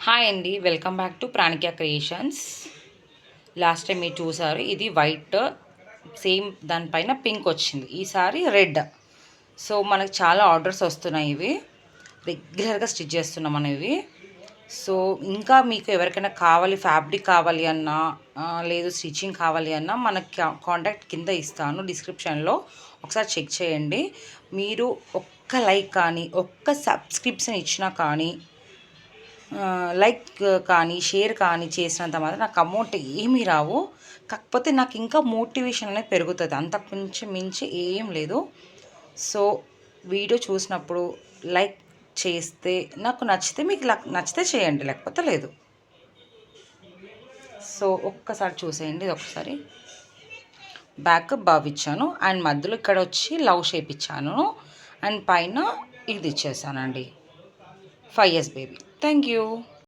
Hi అండి, welcome back to Pranikya creations. Last time మీరు చూసారు, ఇది వైట్ సేమ్ దానిపైన పింక్ వచ్చింది, ఈసారి రెడ్. సో మనకు చాలా ఆర్డర్స్ వస్తున్నాయి, ఇవి రెగ్యులర్గా స్టిచ్ చేస్తున్నాం అనేవి. సో ఇంకా మీకు ఎవరికైనా కావాలి, ఫ్యాబ్రిక్ కావాలి అన్నా లేదు స్టిచ్చింగ్ కావాలి అన్నా మనకి కాంటాక్ట్ కింద ఇస్తాను డిస్క్రిప్షన్లో, ఒకసారి చెక్ చేయండి. మీరు ఒక్క లైక్ కానీ ఒక్క సబ్స్క్రిప్షన్ ఇచ్చినా కానీ లైక్ కానీ షేర్ కానీ చేసినంత మాత్రం నాకు అమౌంట్ ఏమీ రావు. కాకపోతే నాకు ఇంకా మోటివేషన్ అనేది పెరుగుతుంది, అంతకు మించి ఏం లేదు. సో వీడియో చూసినప్పుడు లైక్ చేస్తే నాకు నచ్చితే, మీకు నచ్చితే చేయండి, లేకపోతే లేదు. సో ఒక్కసారి చూసేయండి, ఇది ఒకసారి బ్యాక్ బావ్ ఇచ్చాను అండ్ మధ్యలో ఇక్కడ వచ్చి లవ్ షేప్ ఇచ్చాను అండ్ పైన ఇది ఇచ్చేసానండి 5 years బేబీ. Thank you.